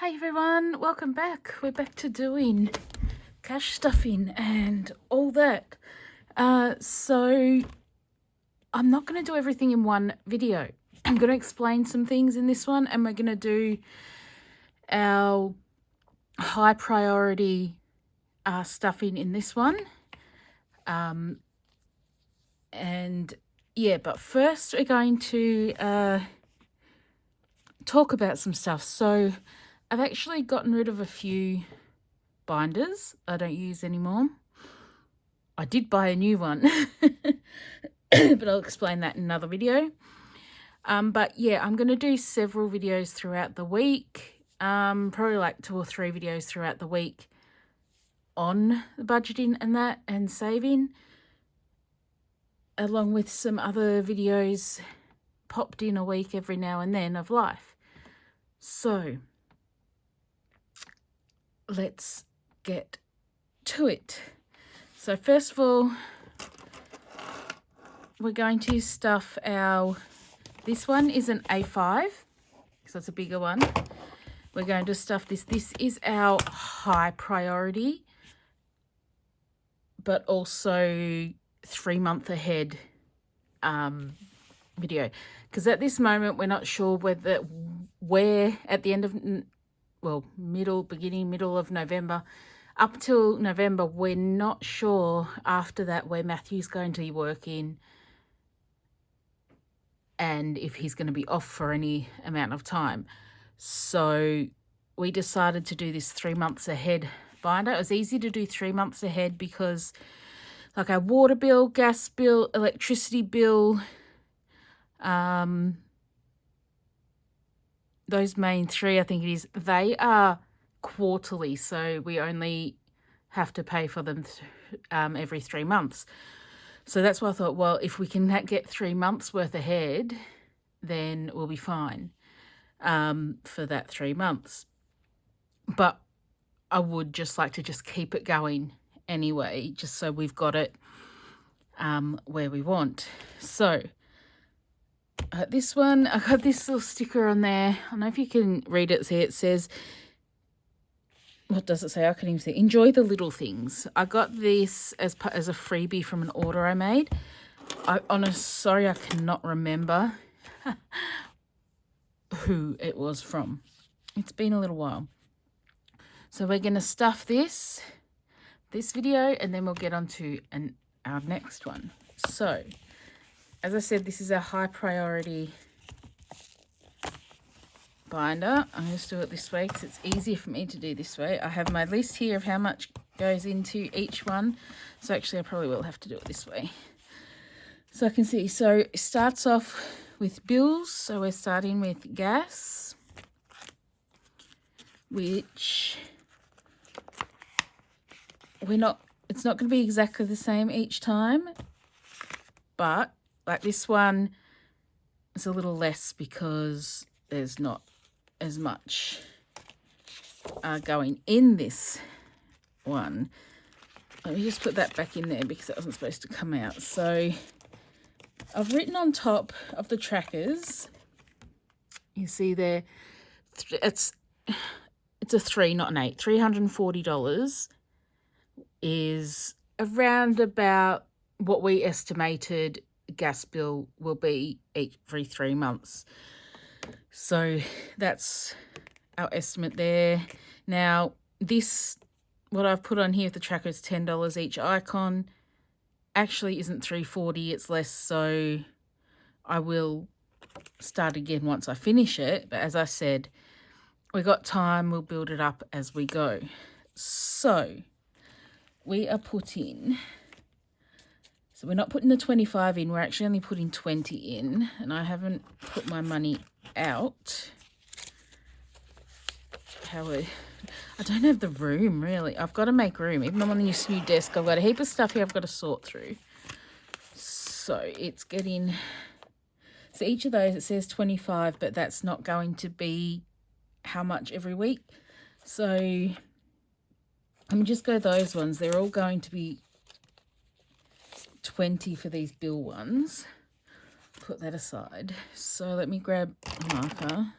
Hey everyone, welcome back. We're back to doing cash stuffing and all that. So I'm not going to do everything in one video. I'm going to explain some things in this one, and we're going to do our high priority stuffing in this one. And yeah, but first we're going to talk about some stuff. So I've actually gotten rid of a few binders I don't use anymore. I did buy a new one, but I'll explain that in another video. But yeah, I'm going to do several videos throughout the week, probably like 2 or 3 videos throughout the week on the budgeting and that and saving, along with some other videos popped in a week every now and then of life. So let's get to it. So first of all, we're going to stuff this one is an A5, so it's a bigger one. We're going to stuff this. This is our high priority, but also 3-month ahead video. Because at this moment, we're not sure where at the end of, middle of November, up till November, we're not sure after that where Matthew's going to be working and if he's going to be off for any amount of time. So we decided to do this 3 months ahead binder. It was easy to do 3 months ahead because like our water bill, gas bill, electricity bill, those main 3, I think it is, they are quarterly, so we only have to pay for them every 3 months. So that's why I thought, well, if we can get 3 months worth ahead, then we'll be fine for that 3 months. But I would just like to just keep it going anyway, just so we've got it where we want. So this one, I got this little sticker on there. I don't know if you can read it. See, it says, what does it say? I can't even see. Enjoy the little things. I got this as a freebie from an order I made. Sorry, I cannot remember who it was from. It's been a little while. So we're going to stuff this video, and then we'll get on to our next one. So as I said, this is a high priority binder. I'm going to do it this way because it's easier for me to do this way. I have my list here of how much goes into each one. So actually I probably will have to do it this way. So I can see. So it starts off with bills. So we're starting with gas, which it's not going to be exactly the same each time, but like this one is a little less because there's not as much going in this one. Let me just put that back in there because that wasn't supposed to come out. So I've written on top of the trackers, you see there, it's a 3, not an 8. $340 is around about what we estimated gas bill will be every 3 months. So that's our estimate there. Now this, what I've put on here with the tracker is $10 each icon. Actually isn't $340, it's less, so I will start again once I finish it. But as I said, we got time, we'll build it up as we go. So we are putting, so we're not putting the 25 in, we're actually only putting 20 in, and I haven't put my money out. I don't have the room, really. I've got to make room. Even though I'm on this new desk, I've got a heap of stuff here I've got to sort through. So it's getting, so each of those, it says 25, but that's not going to be how much every week. So let me just go those ones. They're all going to be 20 for these bill ones. Put that aside. So let me grab a marker.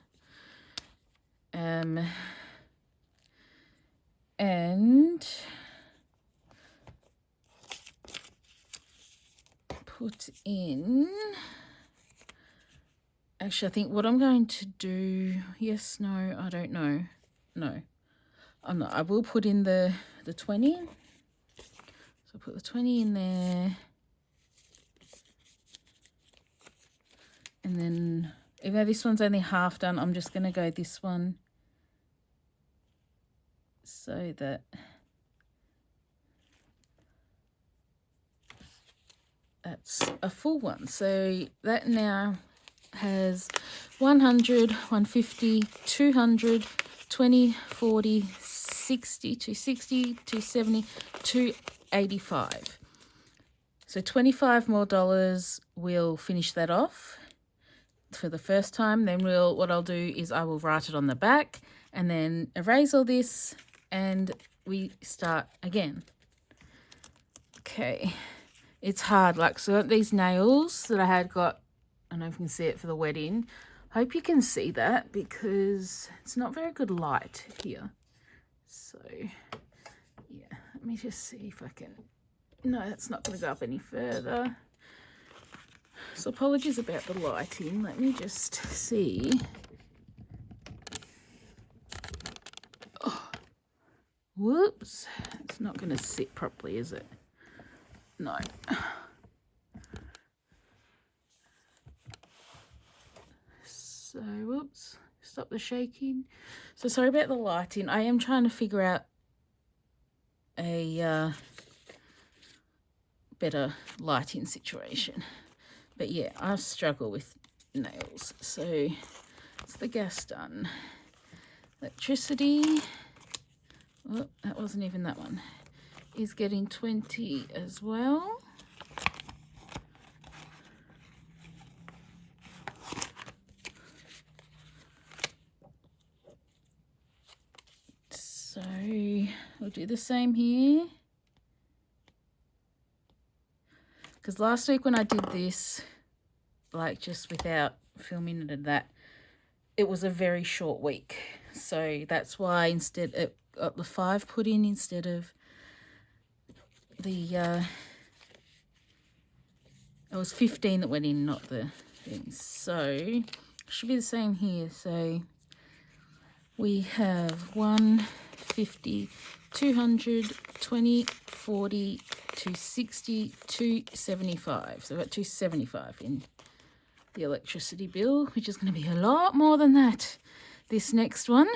put in, actually I think what I'm going to do, yes, no, I don't know, no, I'm not, I will put in the 20, so I'll put the 20 in there, and then even though this one's only half done, I'm just going to go this one so that that's a full one. So that now has 100, 150, 200, 20, 40, 60, 260, 270, 285. So $25 more will finish that off for the first time. Then what I'll do is I will write it on the back and then erase all this and we start again. Okay, it's hard. Like, so these nails that I had got, I don't know if you can see it for the wedding. Hope you can see that because it's not very good light here. So yeah, let me just see if I can, no, that's not going to go up any further. So apologies about the lighting. Let me just see. Oh, whoops. It's not going to sit properly, is it? No. So, whoops. Stop the shaking. So sorry about the lighting. I am trying to figure out a better lighting situation. But yeah, I struggle with nails. So it's the gas done. Electricity. Oh, that wasn't even that one. Is getting 20 as well. So we'll do the same here. Because last week when I did this, like just without filming it and that, it was a very short week. So that's why instead it got the 5 put in instead of the, it was 15 that went in, not the thing. So it should be the same here. So we have 150, 200, 20, 40, 260, 275. So we've got 275 in the electricity bill, which is going to be a lot more than that. This next one,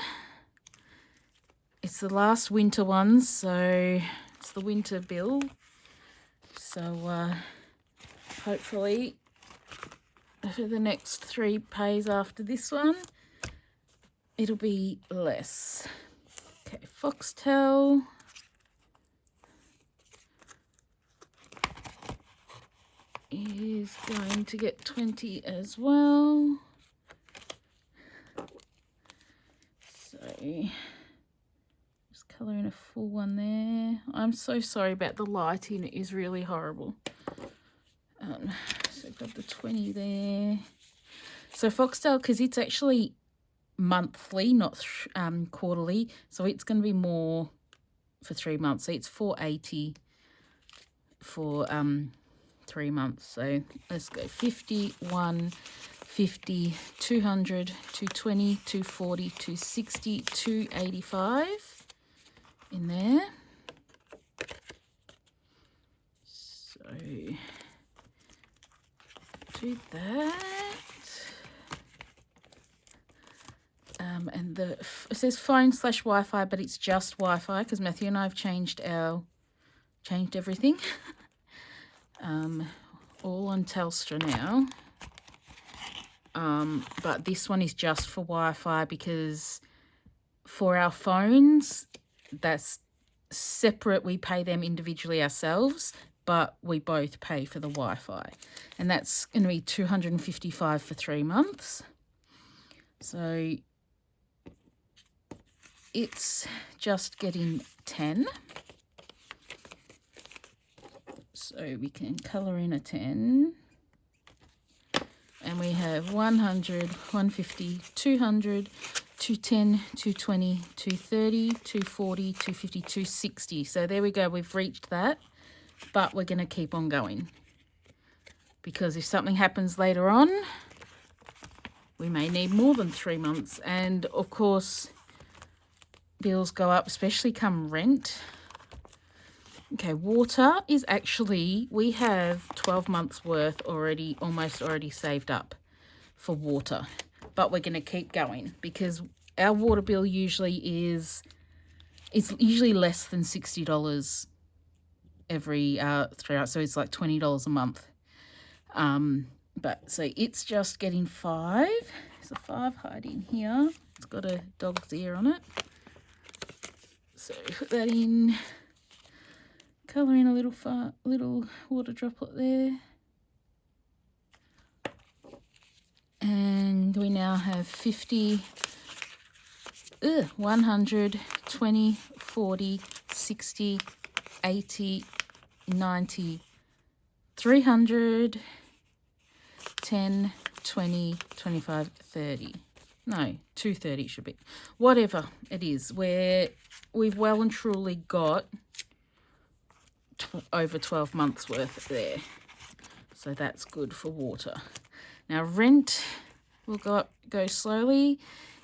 it's the last winter one, so it's the winter bill. So hopefully for the next 3 pays after this one, it'll be less. Okay, Foxtel. Is going to get 20 as well. So just colour in a full one there. I'm so sorry about the lighting, it is really horrible. So I've got the 20 there. So Foxtel, because it's actually monthly, not quarterly, so it's going to be more for 3 months. So it's $4.80 for 3 months. So let's go 50, 1, 50, 200, 220, 240, 260, 285 in there. So do that. And it says phone/Wi-Fi, but it's just Wi-Fi because Matthew and I have changed everything. All on Telstra now. But this one is just for Wi-Fi because for our phones, that's separate. We pay them individually ourselves, but we both pay for the Wi-Fi. And that's going to be $255 for 3 months. So it's just getting 10. So we can colour in a 10. And we have 100, 150, 200, 210, 220, 230, 240, 250, 260. So there we go. We've reached that. But we're going to keep on going. because if something happens later on, we may need more than 3 months. And of course, bills go up, especially come rent. Okay, water is actually, we have 12 months worth already, almost already saved up for water. But we're going to keep going because our water bill usually is, it's usually less than $60 every 3 hours. So it's like $20 a month. But so it's just getting 5. There's a 5 hiding here. It's got a dog's ear on it. So put that in. Colour in a little water droplet there. And we now have 50, 100, 20, 40, 60, 80, 90, 300, 10, 20, 25, 30. No, 230 should be. Whatever it is, we've well and truly got over 12 months worth there. So that's good for water. Now rent will go slowly.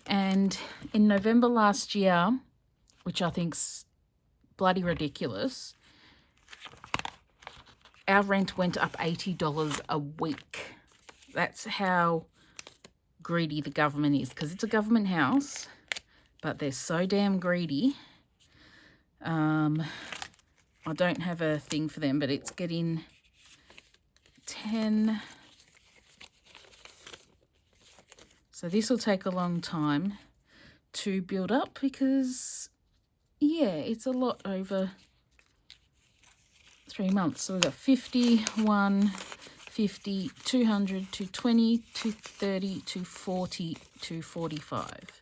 And in November last year, which I think's bloody ridiculous, our rent went up $80 a week. That's how greedy the government is, because it's a government house, but they're so damn greedy. I don't have a thing for them, but it's getting 10. So this will take a long time to build up because, yeah, it's a lot over 3 months. So we've got 50, 1, 50, 200, 220, 230, 240, 245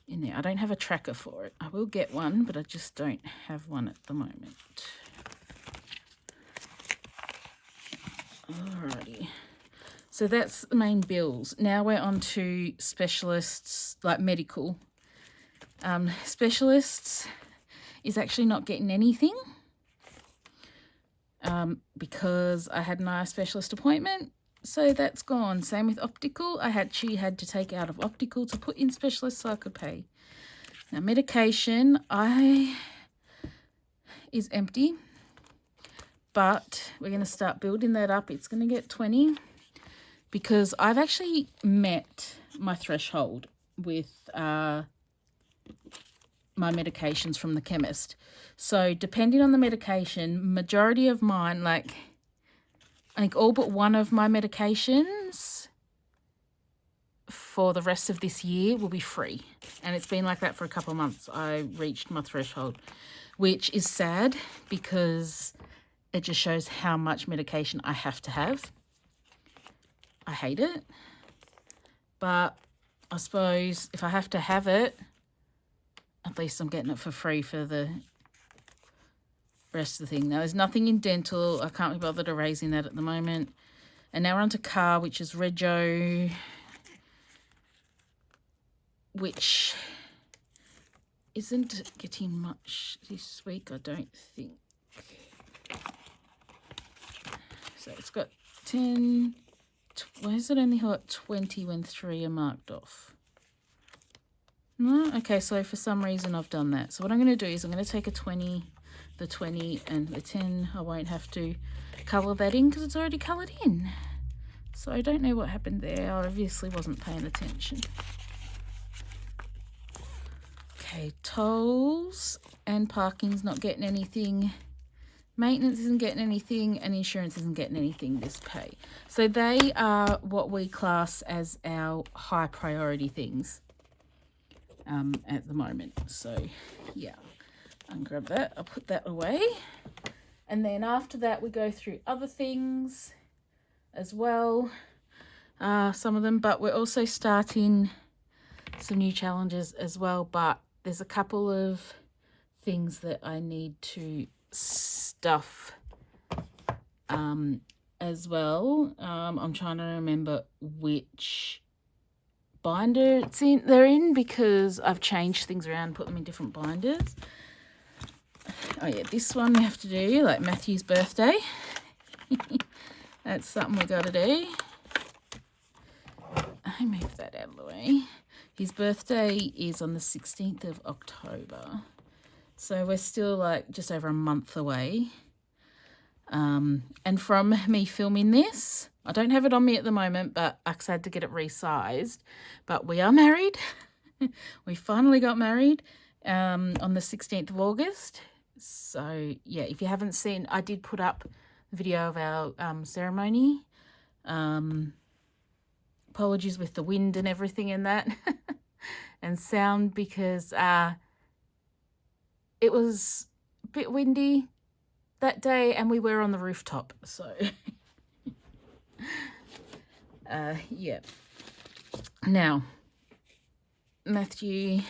in there. I don't have a tracker for it. I will get one, but I just don't have one at the moment. Alrighty. So that's the main bills. Now we're on to specialists, like medical. Specialists is actually not getting anything because I had an eye specialist appointment. So that's gone. Same with optical. She had to take out of optical to put in specialist so I could pay. Now medication is empty, but we're going to start building that up. It's going to get 20 because I've actually met my threshold with my medications from the chemist. So depending on the medication, majority of mine, like I think all but one of my medications for the rest of this year will be free. And it's been like that for a couple of months. I reached my threshold, which is sad because it just shows how much medication I have to have. I hate it. But I suppose if I have to have it, at least I'm getting it for free for the rest of the thing. Now, there's nothing in dental. I can't be bothered erasing that at the moment. And now we're on to car, which is Rego, which isn't getting much this week, I don't think. So it's got 10. Why is it only got 20 when 3 are marked off? No? Okay, so for some reason I've done that. So what I'm going to do is I'm going to take a 20, the 20 and the 10. I won't have to colour that in because it's already coloured in. So I don't know what happened there. I obviously wasn't paying attention. Okay, tolls and parking's not getting anything. Maintenance isn't getting anything, and insurance isn't getting anything this pay. So they are what we class as our high priority things at the moment. So yeah, I'll grab that. I'll put that away. And then after that, we go through other things as well, some of them. But we're also starting some new challenges as well. But there's a couple of things that I need to stuff as well. I'm trying to remember which binder they're in because I've changed things around, put them in different binders. Oh yeah, this one we have to do, like Matthew's birthday. That's something we got to do. I move that out of the way. His birthday is on the 16th of October. So we're still like just over a month away. And from me filming this, I don't have it on me at the moment, but I had to get it resized. But we are married. We finally got married on the 16th of August. So yeah, if you haven't seen, I did put up a video of our ceremony. Apologies with the wind and everything in that and sound, because it was a bit windy that day and we were on the rooftop, so yeah. Now Matthew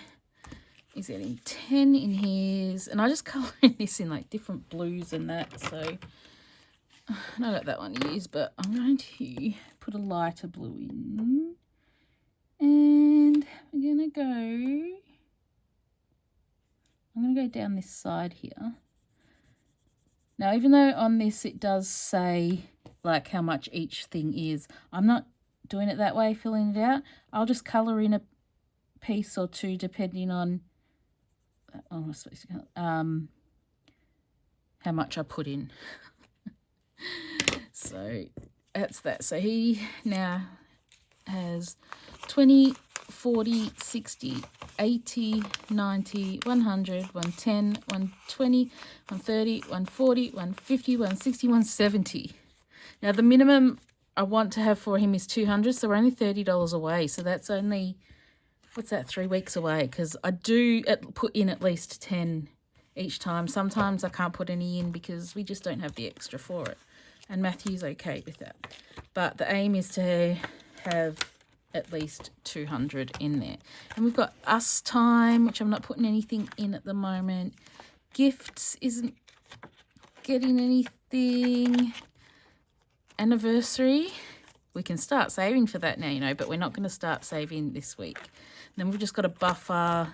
is getting 10 in his, and I just colouring this in like different blues and that, so I know got that one used, but I'm going to put a lighter blue in, and I'm gonna go down this side here. Now, even though on this it does say like how much each thing is, I'm not doing it that way, filling it out. I'll just colour in a piece or two depending on how much I put in. So that's that. So he now has 20, 40, 60, 80, 90, 100, 110, 120, 130, 140, 150, 160, 170. Now the minimum I want to have for him is 200, so we're only $30 away. So that's only, what's that, 3 weeks away, because I do put in at least 10 each time. Sometimes I can't put any in because we just don't have the extra for it. And Matthew's okay with that. But the aim is to have at least 200 in there. And we've got us time, which I'm not putting anything in at the moment. Gifts isn't getting anything. Anniversary, we can start saving for that now, you know, but we're not going to start saving this week. And then we've just got a buffer,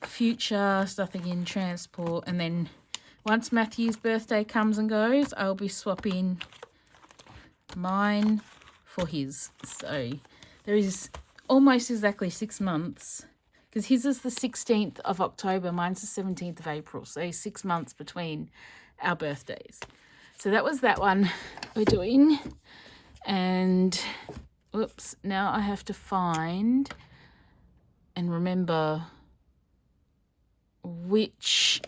future, stuffing in transport, and then once Matthew's birthday comes and goes, I'll be swapping mine for his. So there is almost exactly 6 months, because his is the 16th of October, mine's the 17th of April. So 6 months between our birthdays. So that was that one we're doing. And whoops, now I have to find and remember which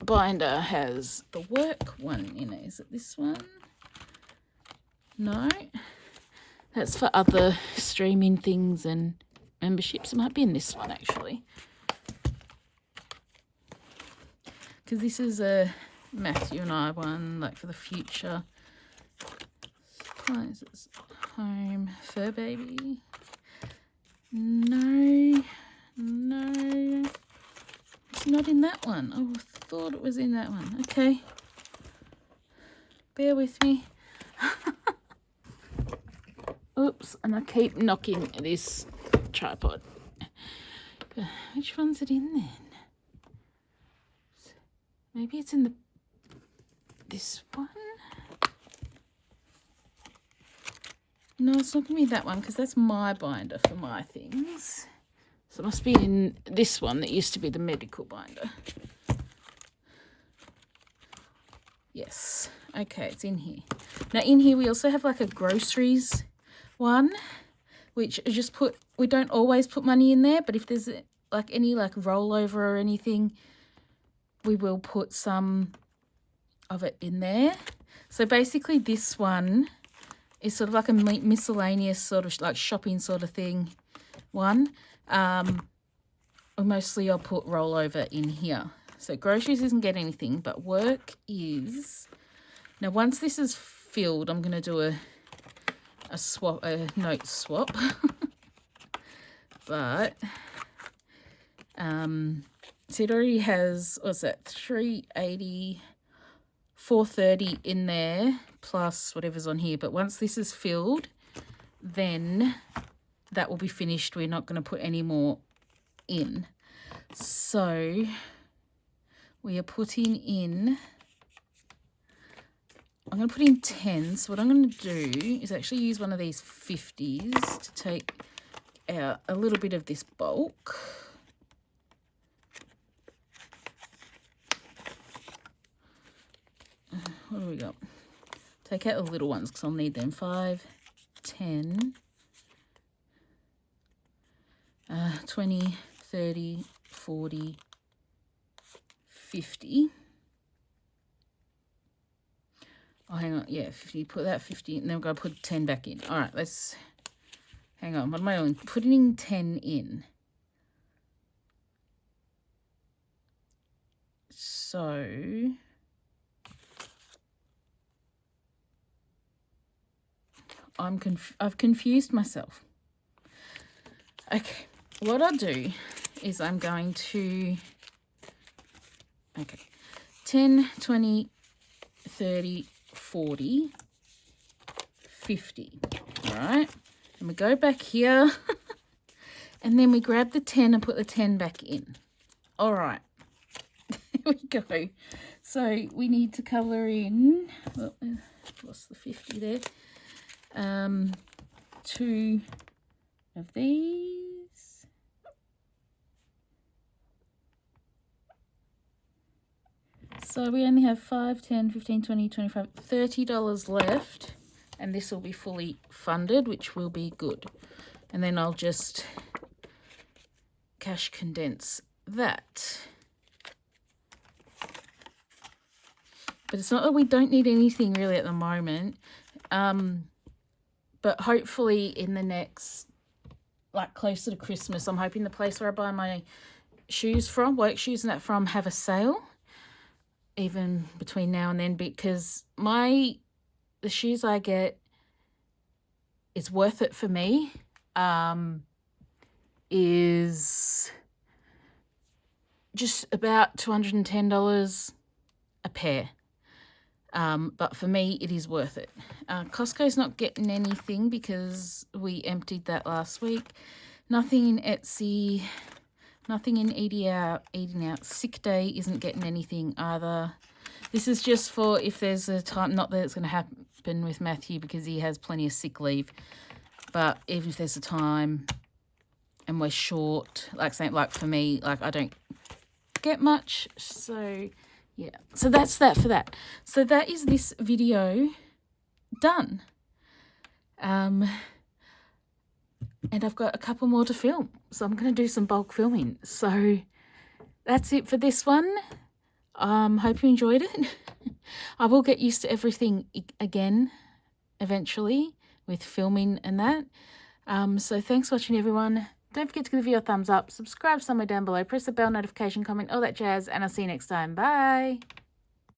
binder has the work one in it. Is it this one? No, that's for other streaming things and memberships. It might be in this one actually, because this is a Matthew and I one, like for the future. Supplies, home, fur baby. No, it's not in that one. Oh, I thought it was in that one. Okay, bear with me. Oops, and I keep knocking this tripod. Which one's it in then? Maybe it's in this one? No, it's not going to be that one, because that's my binder for my things. So it must be in this one that used to be the medical binder. Yes. Okay, it's in here. Now in here we also have like a groceries one, which I just put, we don't always put money in there, but if there's like any like rollover or anything, we will put some of it in there. So basically this one is sort of like a miscellaneous sort of like shopping sort of thing one. Mostly I'll put rollover in here. So groceries isn't getting anything, but work is. Now once this is filled, I'm going to do a note swap. But so it already has, what's that, 380, 430 in there plus whatever's on here. But once this is filled, then that will be finished. We're not going to put any more in. So we are putting in I'm going to put in 10. So what I'm going to do is actually use one of these 50s to take out a little bit of this bulk. What do we got? Take out the little ones because I'll need them. 5, 10, 20, 30, 40, 50. Oh, hang on. Yeah, 50. Put that 50 and then we're going to put 10 back in. All right, let's... Hang on. What am I doing? Putting 10 in. So... I've confused myself. Okay, what I'll do is I'm going to... Okay, 10, 20, 30, 40, 50. All right, and we go back here and then we grab the 10 and put the 10 back in. All right, there we go. So we need to colour in, oh, lost the 50 there, 2 of these. So we only have 5, 10, 15, 20, 25, $30 left, and this will be fully funded, which will be good. And then I'll just cash condense that. But it's not that we don't need anything really at the moment. But hopefully in the next, like closer to Christmas, I'm hoping the place where I buy my shoes from, work shoes and that from, have a sale. Even between now and then, because the shoes I get is worth it for me, is just about $210 a pair. But for me, it is worth it. Costco's not getting anything because we emptied that last week. Nothing in Etsy. Nothing in Eating Out. Sick Day isn't getting anything either. This is just for if there's a time, not that it's going to happen with Matthew because he has plenty of sick leave, but even if there's a time and we're short, like for me, like I don't get much, so yeah. So that's that for that. So that is this video done. And I've got a couple more to film, so I'm going to do some bulk filming. So that's it for this one. Hope you enjoyed it. I will get used to everything again eventually with filming and that. So thanks for watching, everyone. Don't forget to give the video a thumbs up, subscribe somewhere down below, press the bell notification, comment, all that jazz, and I'll see you next time. Bye.